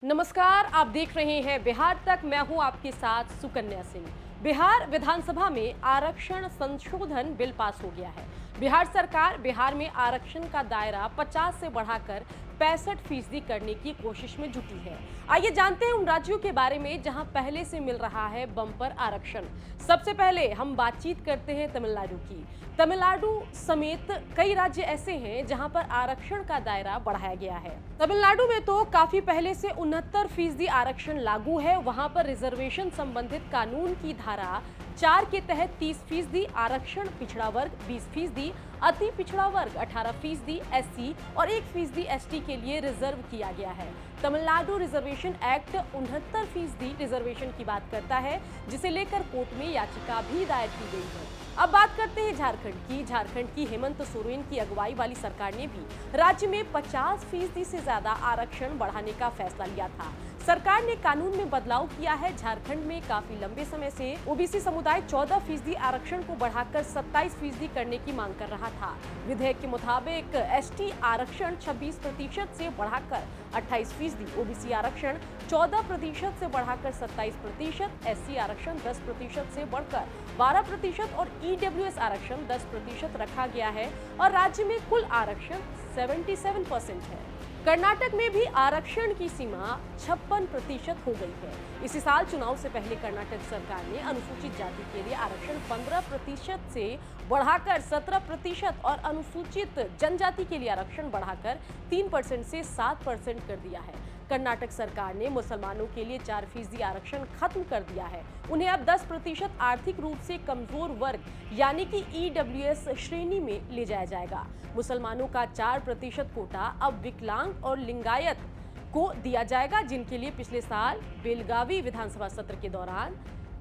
नमस्कार, आप देख रहे हैं बिहार तक। मैं हूं आपके साथ सुकन्या सिंह। बिहार विधानसभा में आरक्षण संशोधन बिल पास हो गया है। बिहार सरकार बिहार में आरक्षण का दायरा 50 से बढ़ाकर 65% करने की कोशिश में जुटी है। आइए जानते हैं उन राज्यों के बारे में जहां पहले से मिल रहा है बम्पर आरक्षण। सबसे पहले हम बातचीत करते हैं तमिलनाडु की। तमिलनाडु समेत कई राज्य ऐसे हैं जहां पर आरक्षण का दायरा बढ़ाया गया है। तमिलनाडु में तो काफी पहले से 69% आरक्षण लागू है। वहां पर रिजर्वेशन संबंधित कानून की धारा 4 के तहत 30% आरक्षण, पिछड़ा वर्ग 20%, अति पिछड़ा वर्ग 18%, एससी और 1% एसटी के लिए रिजर्व किया गया है। तमिलनाडु रिजर्वेशन एक्ट 69% रिजर्वेशन की बात करता है, जिसे लेकर कोर्ट में याचिका भी दायर की गई है। अब बात करते हैं झारखंड की। झारखंड की हेमंत सोरेन की अगुवाई वाली सरकार ने भी राज्य में 50% से ज्यादा आरक्षण बढ़ाने का फैसला लिया था। सरकार ने कानून में बदलाव किया है। झारखंड में काफी लंबे समय से ओबीसी समुदाय 14% आरक्षण को बढ़ाकर 27% करने की मांग कर रहा था। विधेयक के मुताबिक एसटी आरक्षण 26% से बढ़ाकर 28%, ओबीसी आरक्षण 14% से बढ़ाकर 27%, एससी आरक्षण 10% से बढ़कर 12% और ईडब्ल्यूएस आरक्षण 10% रखा गया है और राज्य में कुल आरक्षण 77% है। कर्नाटक में भी आरक्षण की सीमा 56% हो गई है। इसी साल चुनाव से पहले कर्नाटक सरकार ने अनुसूचित जाति के लिए आरक्षण 15% से बढ़ाकर 17% और अनुसूचित जनजाति के लिए आरक्षण बढ़ाकर 3% से 7% कर दिया है। कर्नाटक सरकार ने मुसलमानों के लिए 4% आरक्षण खत्म कर दिया है। उन्हें अब 10% आर्थिक रूप से कमजोर वर्ग यानी कि ईडब्ल्यूएस श्रेणी में ले जाया जाएगा। मुसलमानों का 4% कोटा अब विकलांग और लिंगायत को दिया जाएगा, जिनके लिए पिछले साल बेलगावी विधानसभा सत्र के दौरान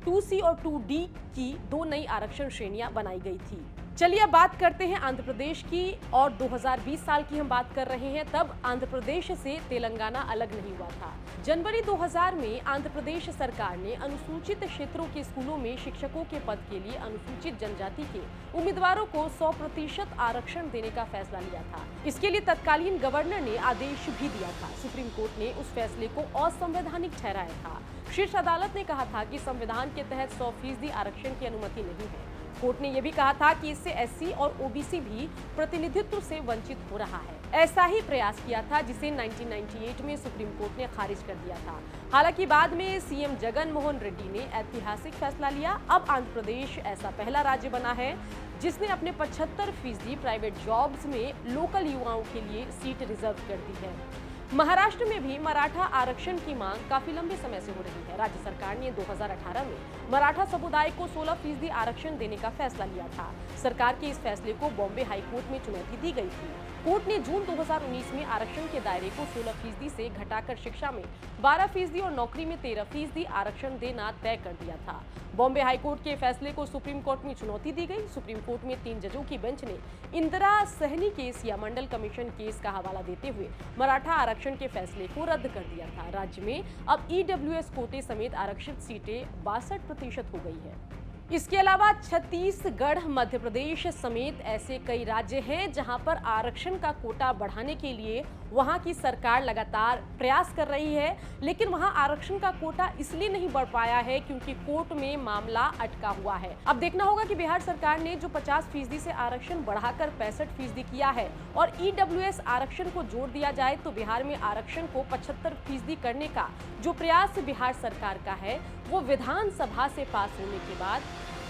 2C और 2D की 2 नई आरक्षण श्रेणियां बनाई गई थी। चलिए अब बात करते हैं आंध्र प्रदेश की। और 2020 साल की हम बात कर रहे हैं, तब आंध्र प्रदेश से तेलंगाना अलग नहीं हुआ था। जनवरी 2000 में आंध्र प्रदेश सरकार ने अनुसूचित क्षेत्रों के स्कूलों में शिक्षकों के पद के लिए अनुसूचित जनजाति के उम्मीदवारों को 100% आरक्षण देने का फैसला लिया था। इसके लिए तत्कालीन गवर्नर ने आदेश भी दिया था। सुप्रीम कोर्ट ने उस फैसले को असंवैधानिक ठहराया था। शीर्ष अदालत ने कहा था कि संविधान के तहत 100% आरक्षण की अनुमति नहीं है। कोर्ट ने यह भी कहा था कि इससे एससी और ओबीसी भी प्रतिनिधित्व से वंचित हो रहा है। ऐसा ही प्रयास किया था, जिसे 1998 में सुप्रीम कोर्ट ने खारिज कर दिया था। हालांकि बाद में सीएम जगन मोहन रेड्डी ने ऐतिहासिक फैसला लिया। अब आंध्र प्रदेश ऐसा पहला राज्य बना है जिसने अपने 75% प्राइवेट जॉब्स में लोकल युवाओं के लिए सीट रिजर्व कर दी है। महाराष्ट्र में भी मराठा आरक्षण की मांग काफी लंबे समय से हो रही है। राज्य सरकार ने 2018 में मराठा समुदाय को 16% आरक्षण देने का फैसला लिया था। सरकार के इस फैसले को बॉम्बे हाईकोर्ट में चुनौती दी गई थी। कोर्ट ने जून 2019 में आरक्षण के दायरे को 16% से घटाकर शिक्षा में 12% और नौकरी में 13% आरक्षण देना तय कर दिया था। बॉम्बे हाईकोर्ट के फैसले को सुप्रीम कोर्ट में चुनौती दी गई। सुप्रीम कोर्ट में 3 जजों की बेंच ने इंदिरा सहनी केस या मंडल कमीशन केस का हवाला देते हुए मराठा आरक्षण के फैसले को रद्द कर दिया था। राज्य में अब ईडब्ल्यूएस कोटे समेत आरक्षित सीटें 62% हो गई है। इसके अलावा छत्तीसगढ़, मध्य प्रदेश समेत ऐसे कई राज्य हैं जहां पर आरक्षण का कोटा बढ़ाने के लिए वहां की सरकार लगातार प्रयास कर रही है, लेकिन वहां आरक्षण का कोटा इसलिए नहीं बढ़ पाया है क्योंकि कोर्ट में मामला अटका हुआ है। अब देखना होगा कि बिहार सरकार ने जो 50% से आरक्षण बढ़ाकर 65% किया है और ईडब्ल्यूएस आरक्षण को जोड़ दिया जाए तो बिहार में आरक्षण को 75% करने का जो प्रयास बिहार सरकार का है वो विधानसभा से पास होने के बाद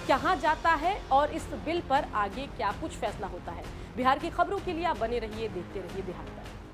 कहाँ जाता है और इस बिल पर आगे क्या कुछ फैसला होता है। बिहार की खबरों के लिए आप बने रहिए, देखते रहिए बिहार तक।